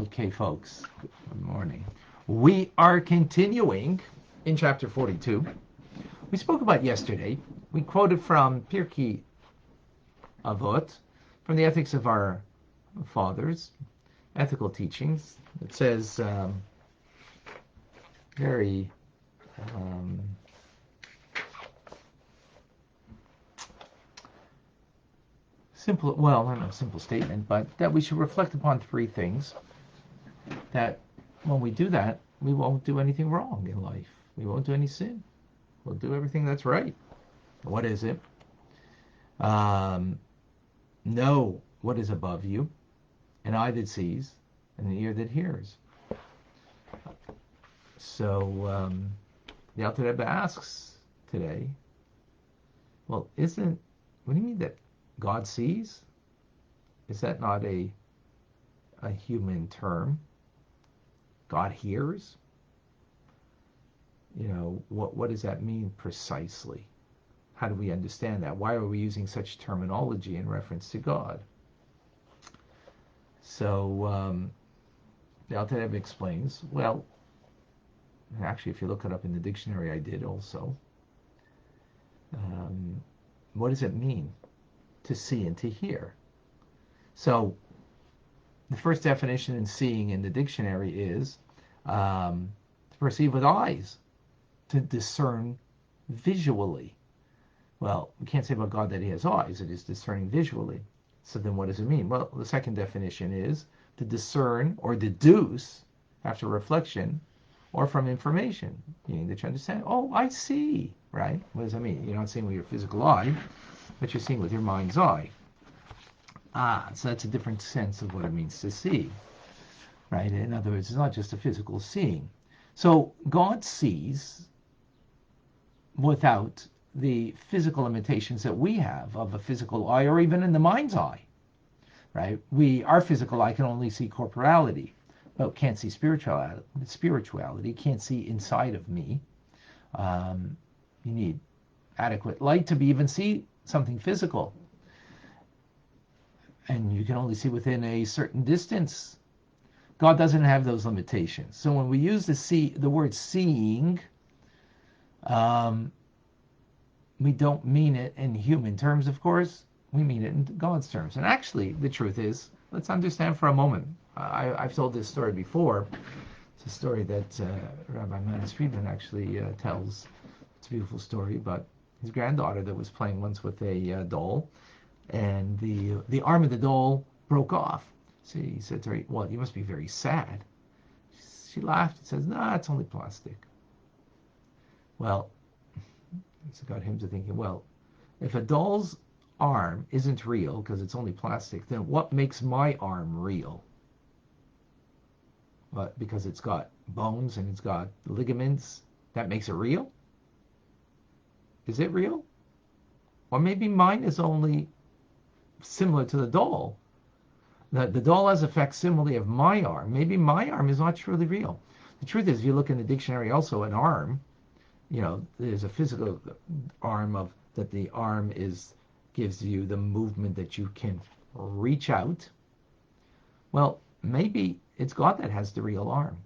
Okay, folks, good morning. We are continuing in chapter 42. We spoke about yesterday. We quoted from Pirkei Avot, from the Ethics of Our Fathers, ethical teachings. It says very simple, well, not a simple statement, but that we should reflect upon three things. That when we do that, we won't do anything wrong in life. We won't do any sin. We'll do everything that's right. What is it? Know what is above you, an eye that sees, and an ear that hears. So the Alter Rebbe asks today, well, what do you mean that God sees? Is that not a human term? God hears? You know, what does that mean precisely? How do we understand that? Why are we using such terminology in reference to God? So the Alter Rebbe explains, well, actually, if you look it up in the dictionary, I did also. What does it mean to see and to hear? So the first definition in seeing in the dictionary is to perceive with eyes, to discern visually. Well, we can't say about God that he has eyes, it is discerning visually. So then what does it mean? Well, the second definition is to discern or deduce after reflection or from information, meaning that you understand, oh, I see, right? What does that mean? You're not seeing with your physical eye, but you're seeing with your mind's eye. So that's a different sense of what it means to see, right? In other words, it's not just a physical seeing. So God sees without the physical limitations that we have of a physical eye or even in the mind's eye, right? Our physical eye can only see corporality, but can't see spirituality, can't see inside of me. You need adequate light to even see something physical. And you can only see within a certain distance. God doesn't have those limitations. So when we use the word seeing, we don't mean it in human terms, of course. We mean it in God's terms. And actually, the truth is, let's understand for a moment. I've told this story before. It's a story that Rabbi Manis Friedman actually tells. It's a beautiful story, but his granddaughter that was playing once with a doll, and the arm of the doll broke off. So he said to her, well, you must be very sad. She laughed and says, no, it's only plastic. Well, it's got him to thinking, well, if a doll's arm isn't real because it's only plastic, then what makes my arm real? But because it's got bones and it's got ligaments, that makes it real? Is it real? Or maybe mine is only similar to the doll. The doll has a facsimile of my arm. Maybe my arm is not truly real. The truth is, if you look in the dictionary also, an arm, you know, there's a physical arm that the arm gives you the movement that you can reach out. Well, maybe it's God that has the real arm.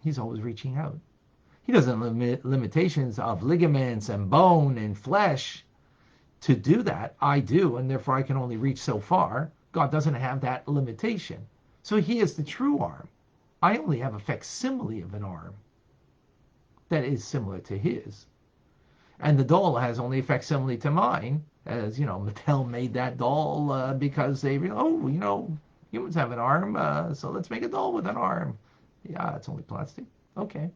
He's always reaching out. He doesn't limit limitations of ligaments and bone and flesh to do that. I do, and therefore I can only reach so far. God doesn't have that limitation. So he is the true arm. I only have a facsimile of an arm that is similar to his. And the doll has only a facsimile to mine, as, you know, Mattel made that doll because they realized, oh, you know, humans have an arm, so let's make a doll with an arm. Yeah, it's only plastic. Okay.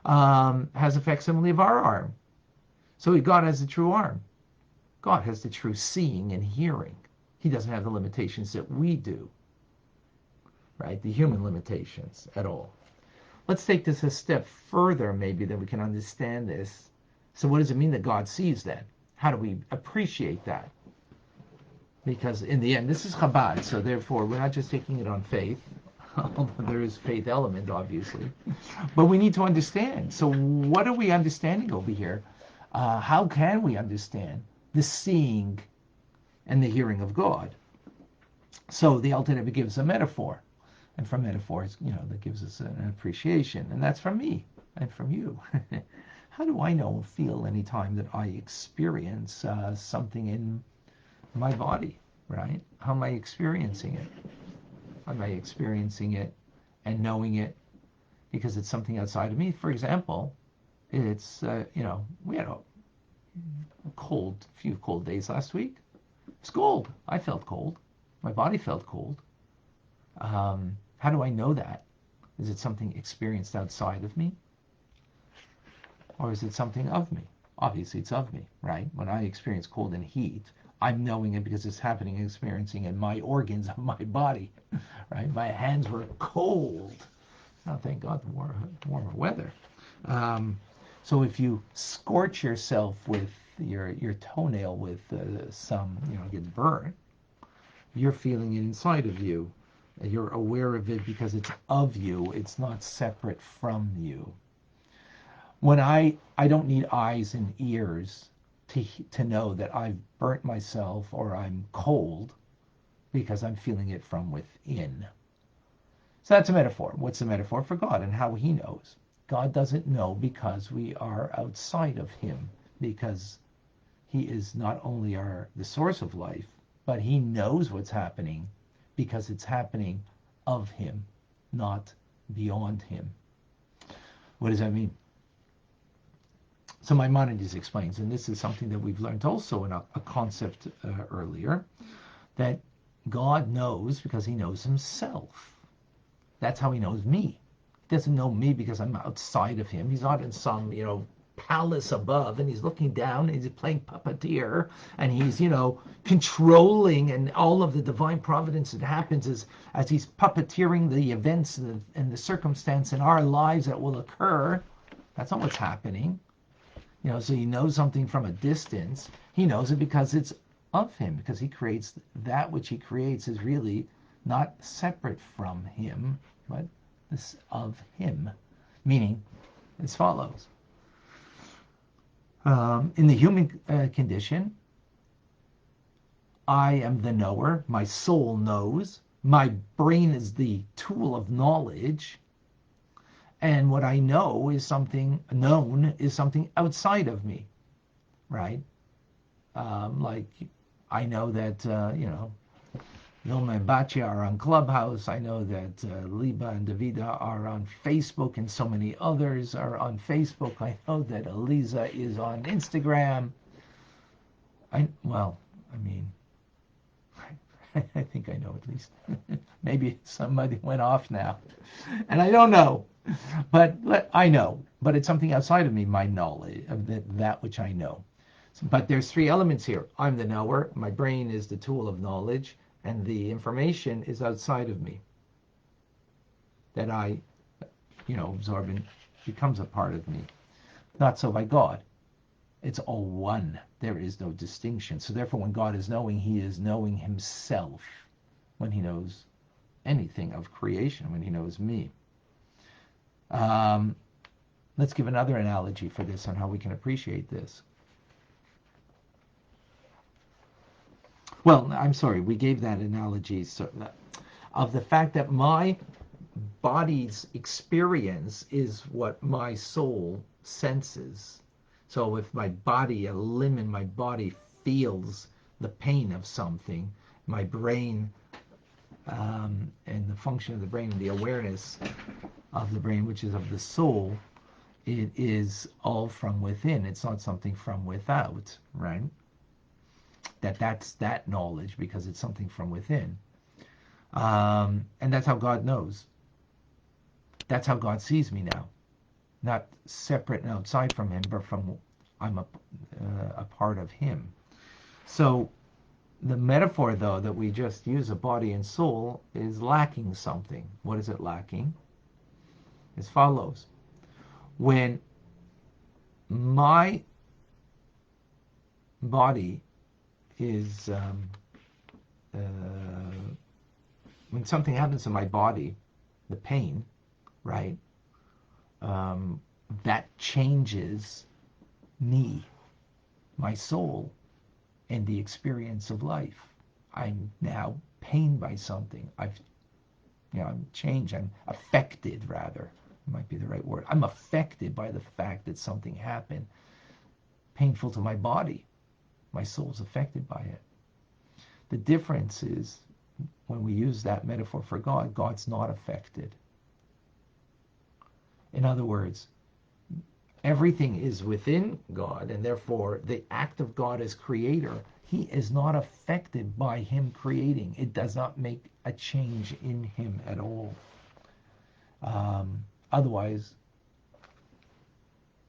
Has a facsimile of our arm. So God has the true arm. God has the true seeing and hearing. He doesn't have the limitations that we do, right? The human limitations at all. Let's take this a step further, maybe, that we can understand this. So what does it mean that God sees then? How do we appreciate that? Because in the end, this is Chabad, so therefore we're not just taking it on faith, although there is faith element, obviously. But we need to understand. So what are we understanding over here? How can we understand the seeing and the hearing of God? So the Alter Rebbe gives a metaphor. And from metaphors, that gives us an appreciation. And that's from me and from you. How do I know and feel any time that I experience something in my body, right? How am I experiencing it? How am I experiencing it and knowing it because it's something outside of me? For example, it's, we had a few cold days last week. It's cold. I felt cold. My body felt cold. How do I know that? Is it something experienced outside of me? Or is it something of me? Obviously, it's of me, right? When I experience cold and heat, I'm knowing it because it's happening and experiencing in my organs of my body, right? My hands were cold. Oh, thank God for warmer weather. So if you scorch yourself with your toenail with some, gets burned, you're feeling it inside of you. You're aware of it because it's of you. It's not separate from you. When I don't need eyes and ears to know that I've burnt myself or I'm cold because I'm feeling it from within. So that's a metaphor. What's the metaphor for God and how he knows? God doesn't know because we are outside of him, because he is not only the source of life, but he knows what's happening because it's happening of him, not beyond him. What does that mean? So Maimonides explains, and this is something that we've learned also in a concept earlier, that God knows because he knows himself. That's how he knows me. He doesn't know me because I'm outside of him. He's not in some, palace above and he's looking down and he's playing puppeteer and he's, controlling, and all of the divine providence that happens as he's puppeteering the events and the circumstance in our lives that will occur. That's not what's happening. So he knows something from a distance. He knows it because it's of him, because he creates that which he creates is really not separate from him, but this of him. Meaning, as follows. In the human condition, I am the knower. My soul knows. My brain is the tool of knowledge. And what I know is something known is something outside of me, right? Like I know that, Vilma and Batya are on Clubhouse. I know that Liba and Davida are on Facebook, and so many others are on Facebook. I know that Eliza is on Instagram. I think I know at least. Maybe somebody went off now. And I don't know. But I know. But it's something outside of me, my knowledge, of that which I know. But there's three elements here. I'm the knower. My brain is the tool of knowledge. And the information is outside of me. That I, absorb and becomes a part of me. Not so by God. It's all one. There is no distinction. So therefore, when God is knowing, he is knowing himself. When he knows anything of creation, when he knows me. Let's give another analogy for this on how we can appreciate this. Well, I'm sorry, we gave that analogy of the fact that my body's experience is what my soul senses. So if my body, a limb in my body feels the pain of something, my brain and the function of the brain, the awareness of the brain, which is of the soul, it is all from within. It's not something from without, right? That's that knowledge because it's something from within. And that's how God knows. That's how God sees me now. Not separate and outside from him, but I'm a part of him. So the metaphor, though, that we just use of body and soul is lacking something. What is it lacking? As follows. When my body is, when something happens to my body, the pain, right, that changes me, my soul, and the experience of life. I'm now pained by something. I'm changed. I'm affected, rather. Might be the right word. I'm affected by the fact that something happened painful to my body. My soul's affected by it. The difference is when we use that metaphor for God, God's not affected. In other words, everything is within God, and therefore the act of God as creator, he is not affected by him creating. It does not make a change in him at all. Otherwise,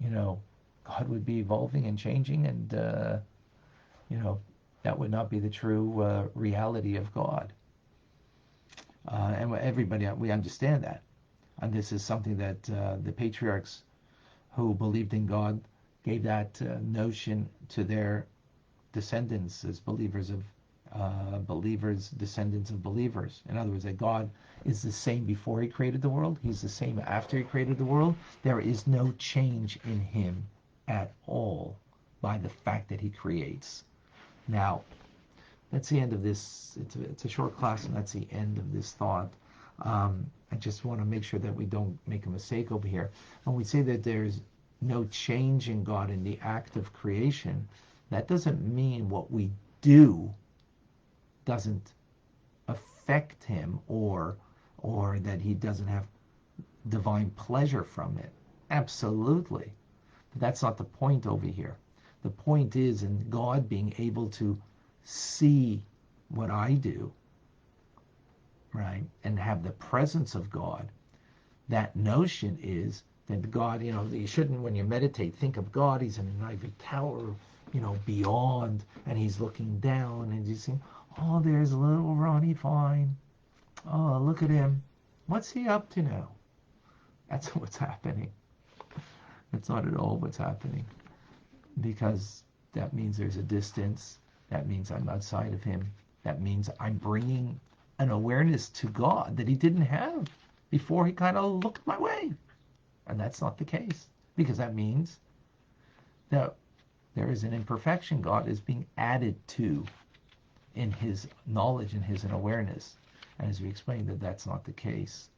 God would be evolving and changing, and that would not be the true reality of God. And everybody, we understand that. And this is something that the patriarchs who believed in God gave that notion to their descendants as believers, descendants of believers. In other words, that God is the same before he created the world. He's the same after he created the world. There is no change in him at all by the fact that he creates. Now, that's the end of this. It's a short class, and that's the end of this thought. I just want to make sure that we don't make a mistake over here. When we say that there's no change in God in the act of creation, that doesn't mean what we do doesn't affect him, or that he doesn't have divine pleasure from it. Absolutely. But that's not the point over here. The point is in God being able to see what I do, right, and have the presence of God. That notion is that God, you shouldn't, when you meditate, think of God, he's in an ivory tower, beyond, and he's looking down, and you see, oh, there's little Ronnie Fine. Oh, look at him. What's he up to now? That's what's happening. That's not at all what's happening. Because that means there's a distance. That means I'm outside of him. That means I'm bringing an awareness to God that he didn't have before he kind of looked my way. And that's not the case. Because that means that there is an imperfection God is being added to in his knowledge and his awareness. And as we explained, that's not the case.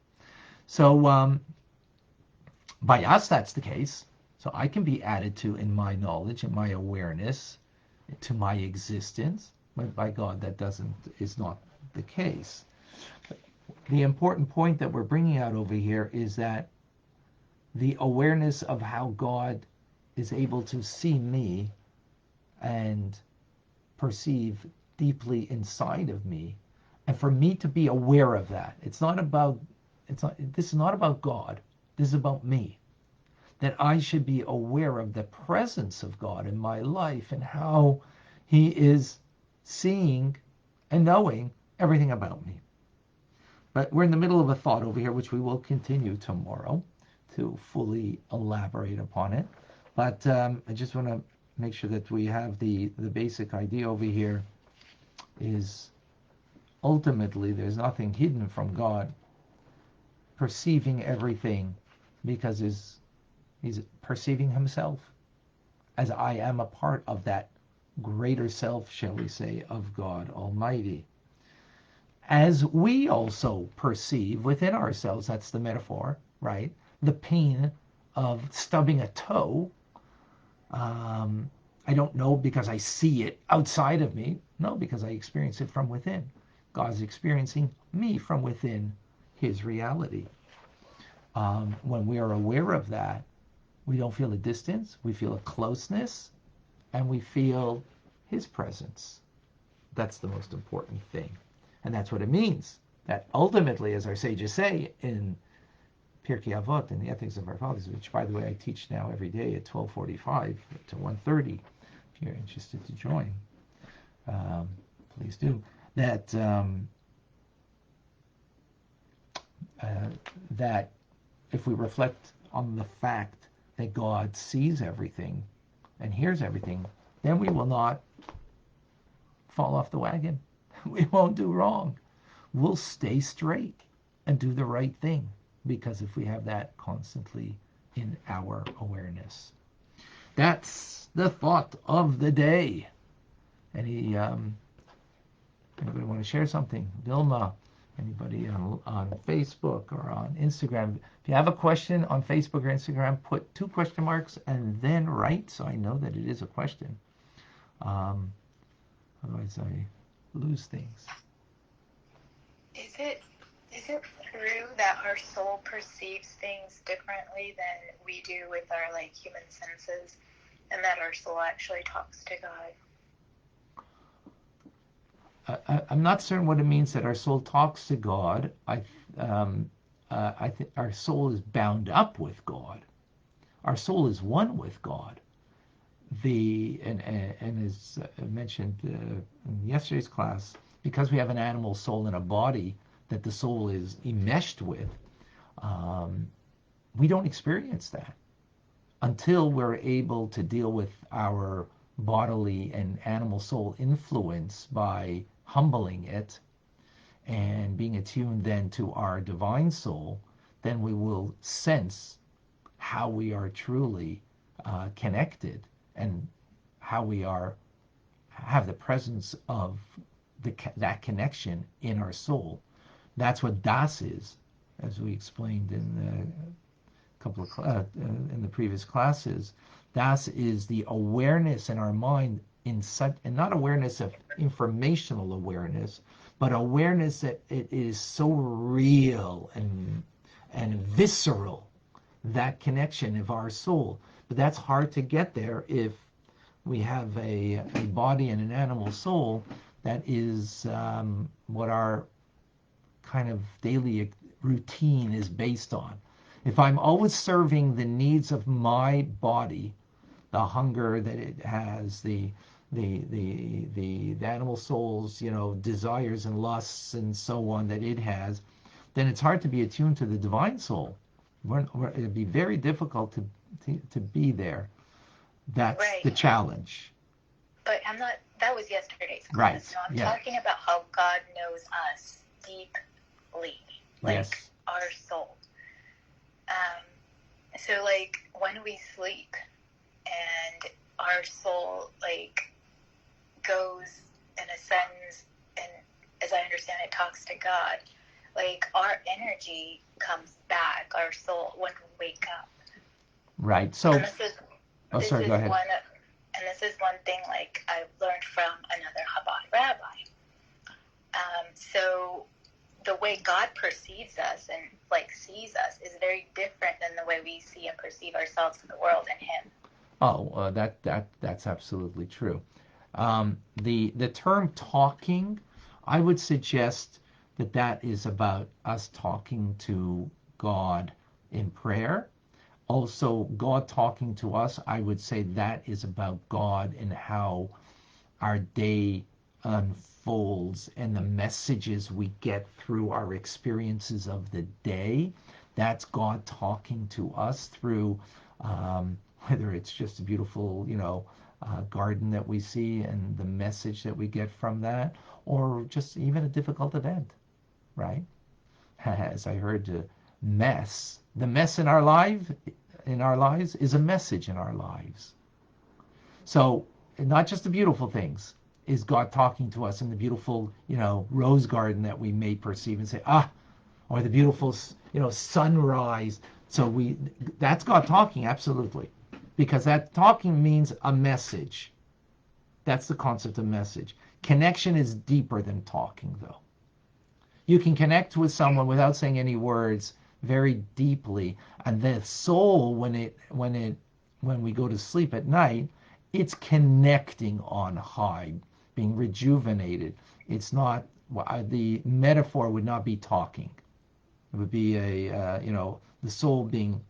So by us, that's the case. So I can be added to in my knowledge and my awareness to my existence. But by God, that is not the case. The important point that we're bringing out over here is that the awareness of how God is able to see me and perceive deeply inside of me, and for me to be aware of that. This is not about God. This is about me. That I should be aware of the presence of God in my life and how he is seeing and knowing everything about me. But we're in the middle of a thought over here, which we will continue tomorrow to fully elaborate upon it. But I just want to make sure that we have the basic idea over here is ultimately there's nothing hidden from God, perceiving everything because he's perceiving himself as I am a part of that greater self, shall we say, of God Almighty. As we also perceive within ourselves, that's the metaphor, right? The pain of stubbing a toe. I don't know because I see it outside of me. No, because I experience it from within. God's experiencing me from within his reality. When we are aware of that, we don't feel a distance, we feel a closeness, and we feel his presence. That's the most important thing. And that's what it means. That ultimately, as our sages say in Pirkei Avot, in the Ethics of Our Fathers, which, by the way, I teach now every day at 12:45 to 1:30, if you're interested to join, please do. That if we reflect on the fact that God sees everything and hears everything, then we will not fall off the wagon. We won't do wrong. We'll stay straight and do the right thing, because if we have that constantly in our awareness. That's the thought of the day. Anybody want to share something? Vilma, Anybody on Facebook or on Instagram? If you have a question on Facebook or Instagram, put 2 question marks and then write, so I know that it is a question. Um, Otherwise, I lose things. Is it true that our soul perceives things differently than we do with our like human senses, and that our soul actually talks to God? I'm not certain what it means that our soul talks to God. I think our soul is bound up with God. Our soul is one with God. And as I mentioned in yesterday's class, because we have an animal soul in a body that the soul is enmeshed with, we don't experience that until we're able to deal with our bodily and animal soul influence by humbling it and being attuned then to our divine soul. Then we will sense how we are truly connected and how we have the presence of that connection in our soul. That's what das is, as we explained in couple of in the previous classes. Das is the awareness in our mind in such, and not awareness of informational awareness, but awareness that it is so real and visceral, that connection of our soul. But that's hard to get there if we have a body and an animal soul that is what our kind of daily routine is based on. If I'm always serving the needs of my body, the hunger that it has, the animal soul's, desires and lusts and so on that it has, then it's hard to be attuned to the divine soul. It'd be very difficult to be there. That's Right. the challenge. But I'm not. That was yesterday's class. Right. So I'm Yeah. talking about how God knows us deeply, like Yes. our soul. So like when we sleep and our soul like goes and ascends, and as I understand it, talks to God, like our energy comes back, our soul, when we wake up. Right. So. And Oh, sorry. Go ahead. And this is one thing like I've learned from another Chabad rabbi. So the way God perceives us and like sees us is very different than the way we see and perceive ourselves in the world and Him. Oh, that's absolutely true. The term talking, I would suggest that is about us talking to God in prayer. Also, God talking to us, I would say that is about God and how our day unfolds and the messages we get through our experiences of the day. That's God talking to us through whether it's just a beautiful, garden that we see and the message that we get from that, or just even a difficult event, right? As I heard, the mess in our lives is a message in our lives. So not just the beautiful things is God talking to us in the beautiful, rose garden that we may perceive and say, or the beautiful, sunrise. So that's God talking, absolutely. Because that talking means a message. That's the concept of message. Connection is deeper than talking, though. You can connect with someone without saying any words very deeply, and the soul, when we go to sleep at night, it's connecting on high, being rejuvenated. It's not, the metaphor would not be talking. It would be the soul being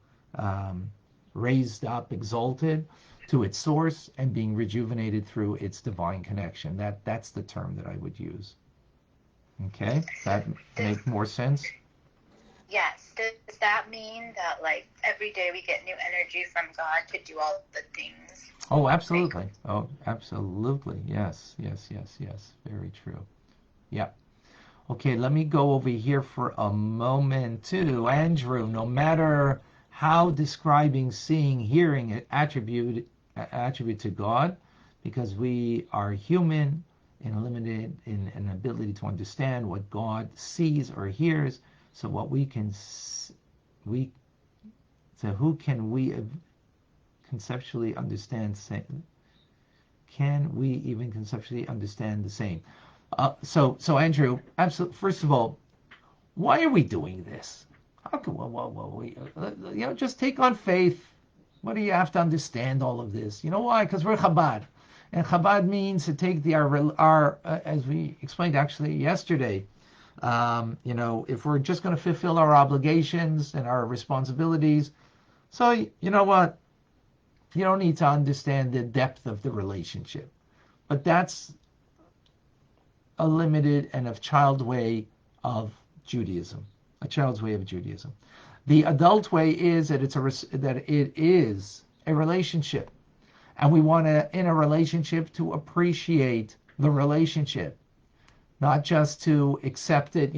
raised up, exalted to its source, and being rejuvenated through its divine connection. That's the term that I would use. Okay, does that make more sense? Yes. Does that mean that like every day we get new energy from God to do all the things? Oh, absolutely. Oh, absolutely. Yes, yes, yes, yes. Very true. Yep. Okay, let me go over here for a moment too. Andrew, no matter how describing seeing, hearing attribute to God, because we are human, and limited in an ability to understand what God sees or hears. So what we can we so who can we conceptually understand? Can we even conceptually understand the same? So Andrew, absolutely. First of all, why are we doing this? How can we, just take on faith. What do you have to understand all of this? You know why? Because we're Chabad, and Chabad means to take our as we explained actually yesterday. If we're just going to fulfill our obligations and our responsibilities, so you know what? You don't need to understand the depth of the relationship, but that's a limited and a child way of Judaism, a child's way of Judaism. The adult way is that it is a relationship, and we want to, in a relationship, to appreciate the relationship, not just to accept it.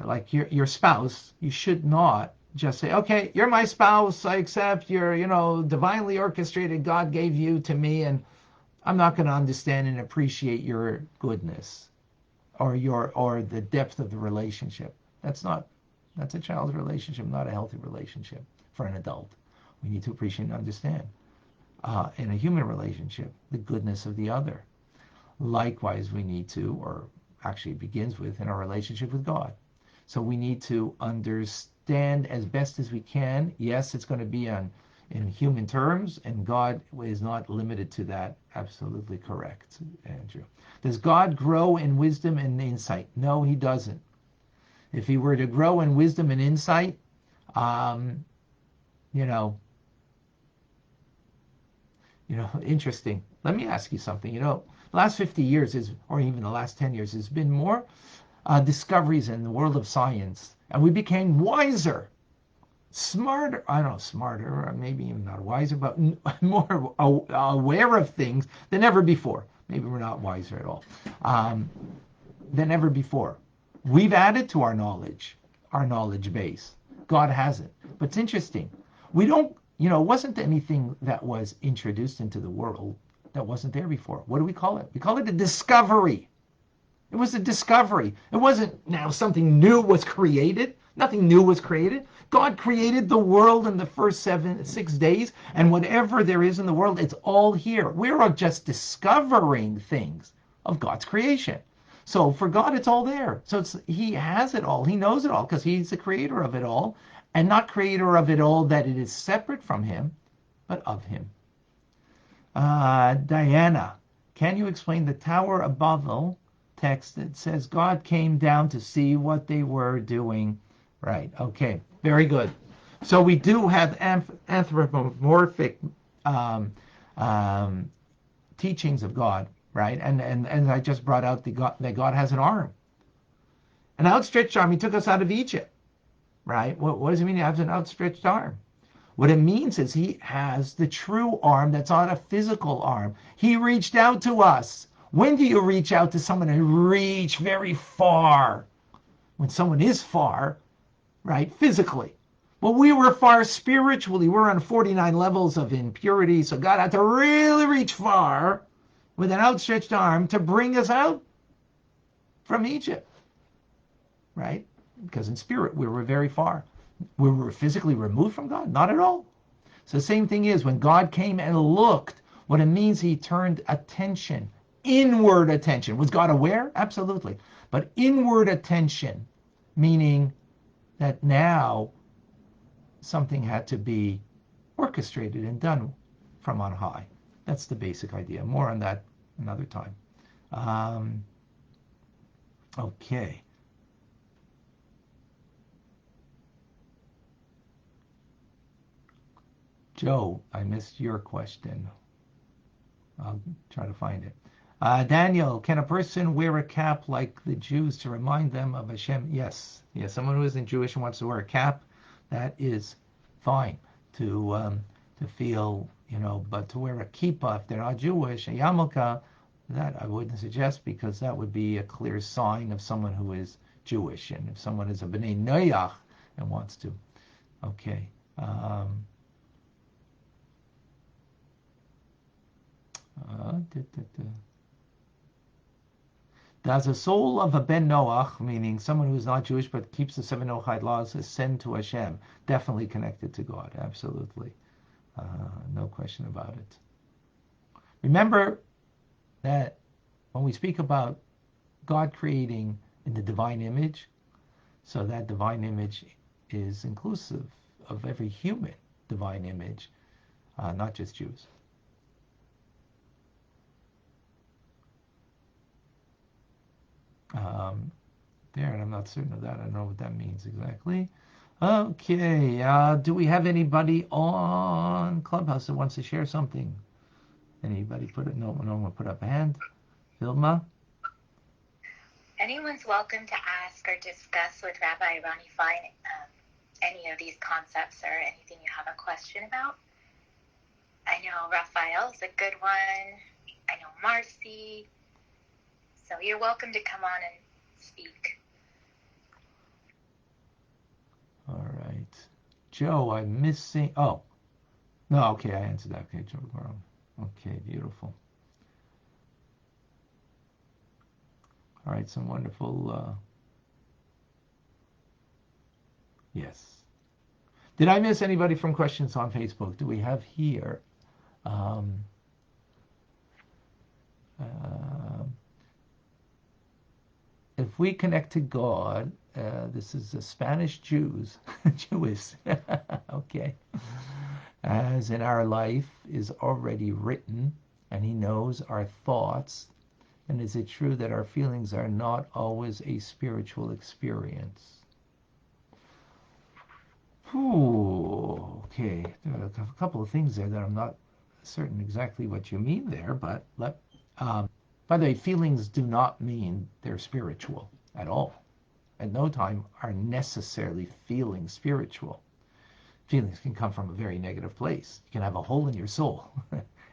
Like your spouse, you should not just say, okay, you're my spouse, I accept, you're divinely orchestrated, God gave you to me, and I'm not going to understand and appreciate your goodness or the depth of the relationship. That's a child's relationship, not a healthy relationship for an adult. We need to appreciate and understand in a human relationship the goodness of the other. Likewise, we need to, or actually it begins with, in our relationship with God. So we need to understand as best as we can. Yes, it's going to be in human terms, and God is not limited to that. Absolutely correct, Andrew. Does God grow in wisdom and insight? No, he doesn't. If he were to grow in wisdom and insight, interesting. Let me ask you something. The last 50 years or even the last 10 years, has been more discoveries in the world of science, and we became wiser, smarter. I don't know, smarter, or maybe even not wiser, but more aware of things than ever before. Maybe we're not wiser at all than ever before. We've added to our knowledge base. God hasn't. But it's interesting. We don't, it wasn't anything that was introduced into the world that wasn't there before. What do we call it? We call it a discovery. It was a discovery. It wasn't now something new was created. Nothing new was created. God created the world in the first 6 days, and whatever there is in the world, it's all here. We're just discovering things of God's creation. So for God, it's all there. So he has it all. He knows it all because he's the creator of it all, and not creator of it all that it is separate from him, but of him. Diana, can you explain the Tower of Babel text that says God came down to see what they were doing? Right. Okay. Very good. So we do have anthropomorphic teachings of God, right? And I just brought out that God has an arm, an outstretched arm. He took us out of Egypt, right? What does it mean he has an outstretched arm? What it means is he has the true arm that's not a physical arm. He reached out to us. When do you reach out to someone and reach very far? When someone is far, right, physically. Well, we were far spiritually. We're on 49 levels of impurity, so God had to really reach far with an outstretched arm to bring us out from Egypt, right? Because in spirit, we were very far. We were physically removed from God? Not at all. So the same thing is when God came and looked, what it means he turned attention, inward attention. Was God aware? Absolutely. But inward attention, meaning that now something had to be orchestrated and done from on high. That's the basic idea. More on that another time. Okay. Joe, I missed your question. I'll try to find it. Daniel, can a person wear a cap like the Jews to remind them of Hashem? Yes. Yes, someone who isn't Jewish and wants to wear a cap, that is fine to feel, but to wear a kippah if they're not Jewish, a yarmulke, that I wouldn't suggest because that would be a clear sign of someone who is Jewish. And if someone is a B'nai Noach and wants to, okay. Does a soul of a ben Noach, meaning someone who's not Jewish but keeps the seven Noachide laws, ascend to Hashem? Definitely connected to God. Absolutely. No question about it. Remember that when we speak about God creating in the divine image, so that divine image is inclusive of every human divine image, not just Jews. There, and I'm not certain of that. I don't know what that means exactly. Okay, do we have anybody on Clubhouse that wants to share something? Anybody put it? No one put up a hand. Vilma? Anyone's welcome to ask or discuss with Rabbi Ronnie Fine any of these concepts or anything you have a question about. I know Raphael's a good one. I know Marcy. So you're welcome to come on and speak. All right. Joe, I'm missing. Oh, no, okay, I answered that. Okay, Joe Brown. Okay, beautiful. All right, some wonderful. Yes. Did I miss anybody from questions on Facebook? Do we have here? If we connect to God, this is the Spanish Jews, Jewish, okay, as in our life is already written, and He knows our thoughts. And is it true that our feelings are not always a spiritual experience? Ooh, okay, there are a couple of things there that I'm not certain exactly what you mean there, but by the way, feelings do not mean they're spiritual at all. At no time are necessarily feelings spiritual. Feelings can come from a very negative place. You can have a hole in your soul,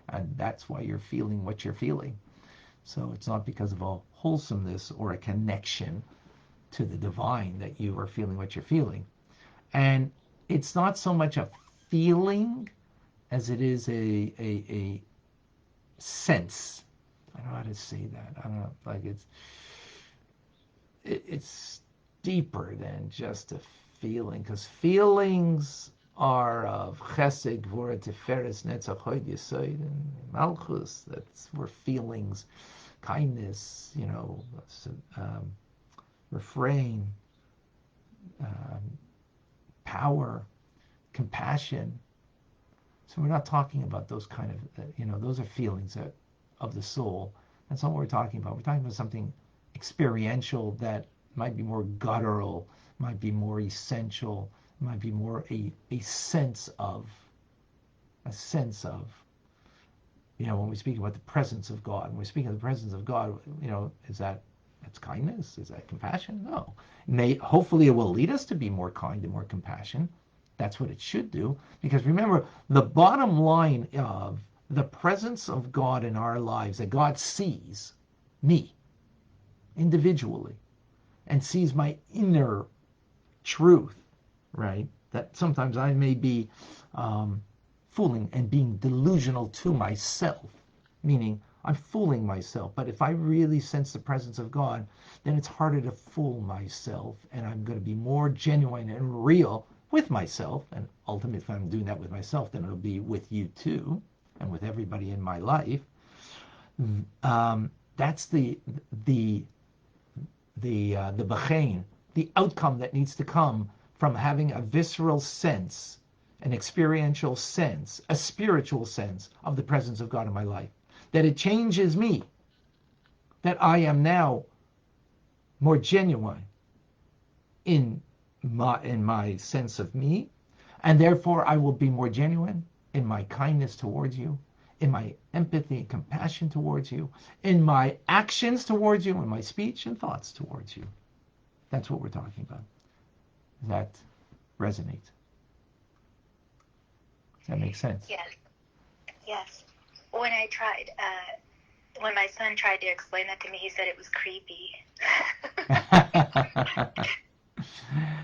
and that's why you're feeling what you're feeling. So it's not because of a wholesomeness or a connection to the divine that you are feeling what you're feeling. And it's not so much a feeling as it is a sense. I don't know how to say that. I don't know, like it's deeper than just a feeling, because feelings are of chesed, gvura, tiferes, netzach, hod, yesod, and malchus. That's where feelings, kindness, refrain, power, compassion. So we're not talking about those kind of, those are feelings of the soul. That's not what we're talking about. We're talking about something experiential that might be more guttural, might be more essential, might be more a sense of, when we speak about the presence of God, when we speak of the presence of God, that's kindness? Is that compassion? No. Hopefully it will lead us to be more kind and more compassion. That's what it should do. Because remember, the bottom line of the presence of God in our lives, that God sees me individually and sees my inner truth, right? That sometimes I may be fooling and being delusional to myself, meaning I'm fooling myself. But if I really sense the presence of God, then it's harder to fool myself, and I'm going to be more genuine and real with myself. And ultimately, if I'm doing that with myself, then it'll be with you too, and with everybody in my life. That's the b'chein, the outcome that needs to come from having a visceral sense, an experiential sense, a spiritual sense of the presence of God in my life. That it changes me, that I am now more genuine in my sense of me, and therefore I will be more genuine in my kindness towards you, in my empathy and compassion towards you, in my actions towards you, in my speech and thoughts towards you. That's what we're talking about. Does that resonate? Does that make sense? Yes. When my son tried to explain that to me, he said it was creepy.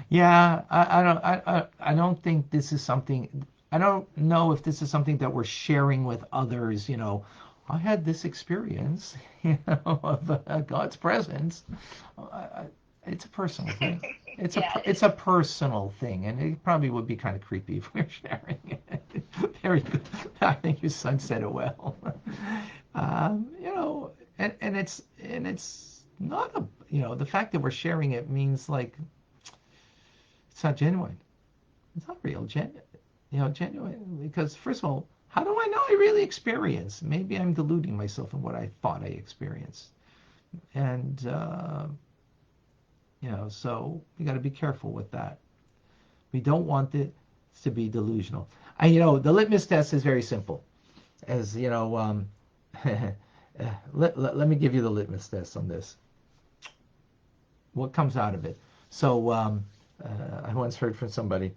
Yeah, I don't think this is something. I don't know if this is something that we're sharing with others. I had this experience, of God's presence. I, it's a personal thing. Yeah, it It's is. a personal thing, and it probably would be kind of creepy if we're sharing it. Very good. I think your son said it well. And it's not a the fact that we're sharing it means like it's not genuine. It's not real, genuine. Because first of all, how do I know I really experienced? Maybe I'm deluding myself in what I thought I experienced, and so we got to be careful with that. We don't want it to be delusional. And the litmus test is very simple. As let me give you the litmus test on this. What comes out of it? So I once heard from somebody,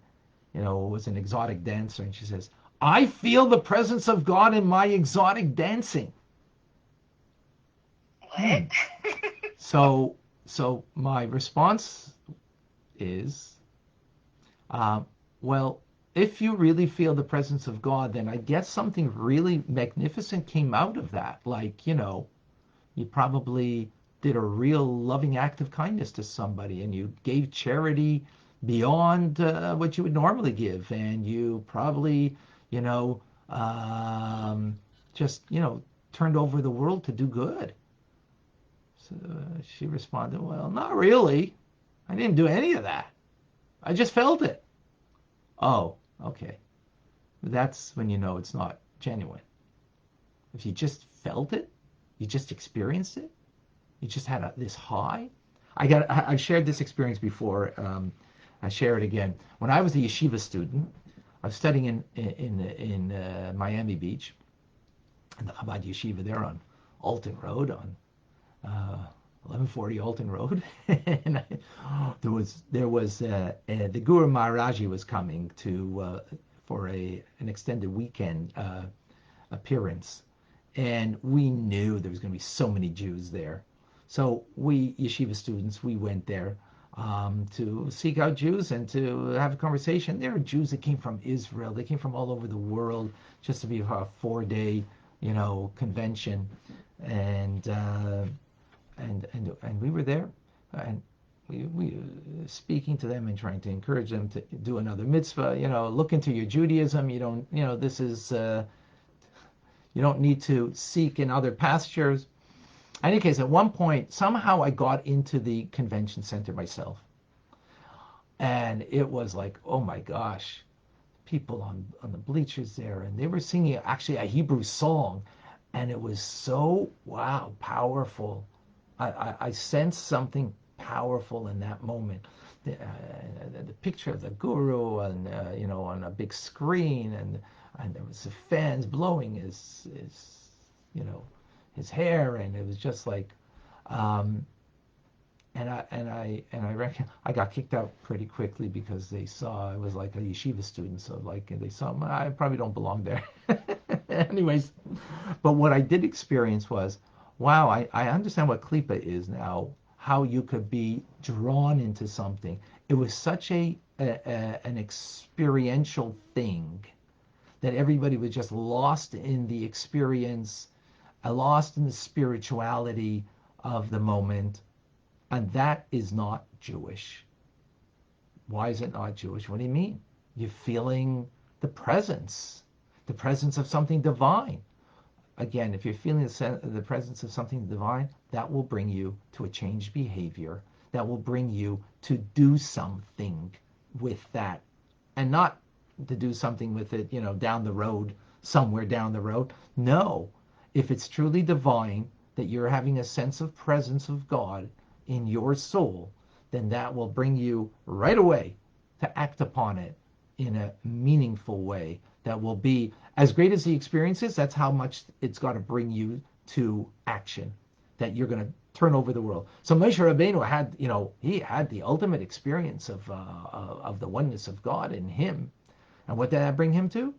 who was an exotic dancer, and she says, "I feel the presence of God in my exotic dancing." What? Hmm. So my response is, uh, well, if you really feel the presence of God, then I guess something really magnificent came out of that. Like, you probably did a real loving act of kindness to somebody, and you gave charity beyond what you would normally give, and you probably, you know, just, turned over the world to do good. So she responded, "Well, not really. I didn't do any of that. I just felt it." Oh, okay. That's when you know it's not genuine. If you just felt it, you just experienced it, you just had this high. I've shared this experience before. I share it again. When I was a yeshiva student, I was studying in Miami Beach, in the Chabad Yeshiva there on Alton Road, on 1140 Alton Road, and the Guru Maharaji was coming to for an extended weekend appearance, and we knew there was going to be so many Jews there. So we yeshiva students, we went there to seek out Jews and to have a conversation. There are Jews that came from Israel. They came from all over the world just to be a 4-day, convention, and and we were there, and we speaking to them and trying to encourage them to do another mitzvah. Look into your Judaism. You don't, this is. You don't need to seek in other pastures. In any case, at one point, somehow I got into the convention center myself. And it was like, oh my gosh, people on the bleachers there. And they were singing actually a Hebrew song. And it was so, wow, powerful. I sensed something powerful in that moment. The picture of the guru and on a big screen, and there was the fans blowing his hair, and it was just like, and I reckon I got kicked out pretty quickly because they saw I was like a yeshiva student, so like they saw I probably don't belong there. Anyways, but what I did experience was, wow, I understand what klipa is now, how you could be drawn into something. It was such an experiential thing that everybody was just lost in the experience, lost in the spirituality of the moment. And that is not Jewish. Why is it not Jewish? What do you mean? You're feeling the presence of something divine. Again, if you're feeling the presence of something divine, that will bring you to a changed behavior. That will bring you to do something with that. And not to do something with it, down the road, somewhere down the road. No. If it's truly divine, that you're having a sense of presence of God in your soul, then that will bring you right away to act upon it in a meaningful way that will be as great as the experience is. That's how much it's got to bring you to action, that you're going to turn over the world. So Moshe Rabbeinu had, he had the ultimate experience of the oneness of God in him. And what did that bring him to?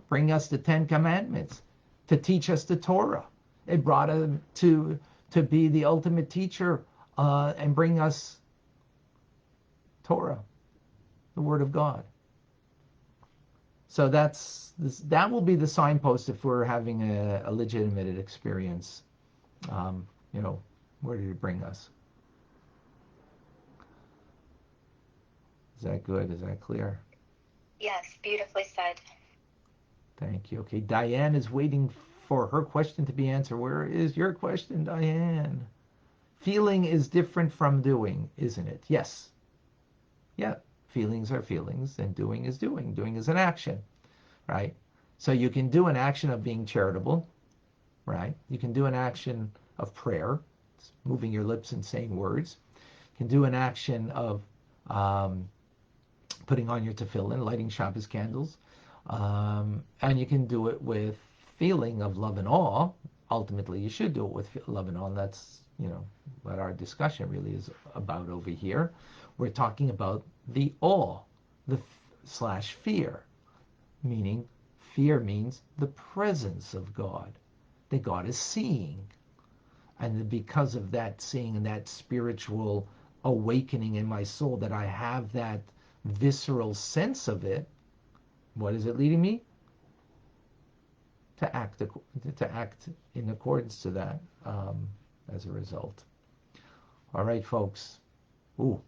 Bring us the 10 Commandments, to teach us the Torah. It brought him to be the ultimate teacher and bring us Torah, the Word of God. So that will be the signpost if we're having a legitimate experience. Um, you know, where did it bring us? Is that good? Is that clear? Yes, beautifully said. Thank you. Okay, Diane is waiting for her question to be answered. Where is your question, Diane? Feeling is different from doing, isn't it? Yes. Yeah. Feelings are feelings, and doing is doing. Doing is an action, right? So you can do an action of being charitable, right? You can do an action of prayer, moving your lips and saying words. You can do an action of um, putting on your tefillin, lighting Shabbos candles. And you can do it with feeling of love and awe. Ultimately, you should do it with love and awe. And that's, what our discussion really is about over here. We're talking about the awe, the slash fear, meaning fear means the presence of God, that God is seeing. And because of that seeing and that spiritual awakening in my soul, that I have that visceral sense of it, what is it leading me? To act in accordance to that as a result. All right, folks. Ooh,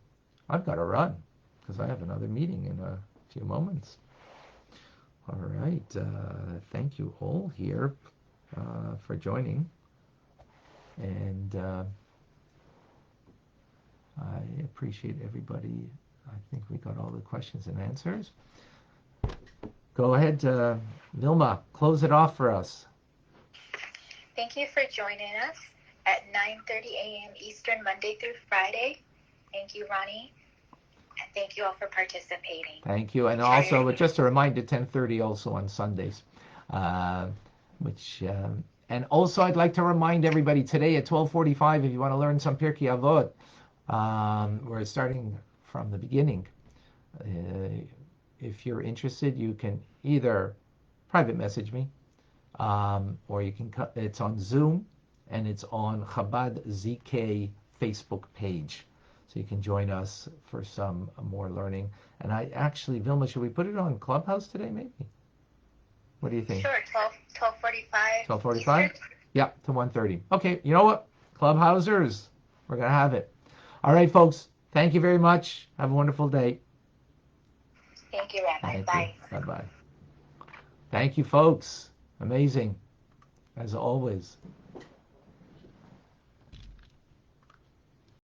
I've got to run because I have another meeting in a few moments. All right. Thank you all here for joining. And I appreciate everybody. I think we got all the questions and answers. Go ahead, Vilma, close it off for us. Thank you for joining us at 9:30 a.m. Eastern, Monday through Friday. Thank you, Ronnie. And thank you all for participating. Thank you. And also, just a reminder, 10:30 also on Sundays. Which and also I'd like to remind everybody today at 12:45, if you want to learn some Pirkei Avot, we're starting from the beginning. If you're interested, you can either private message me, or you can it's on Zoom, and it's on Chabad ZK Facebook page. So you can join us for some more learning. And I actually, Vilma, should we put it on Clubhouse today, maybe? What do you think? Sure, 12:45. 12:45? Yeah, to 1:30. Okay, you know what? Clubhousers, we're going to have it. All right, folks, thank you very much. Have a wonderful day. Thank you, Rabbi. Thank Bye. you. Bye-bye. Thank you, folks. Amazing, as always.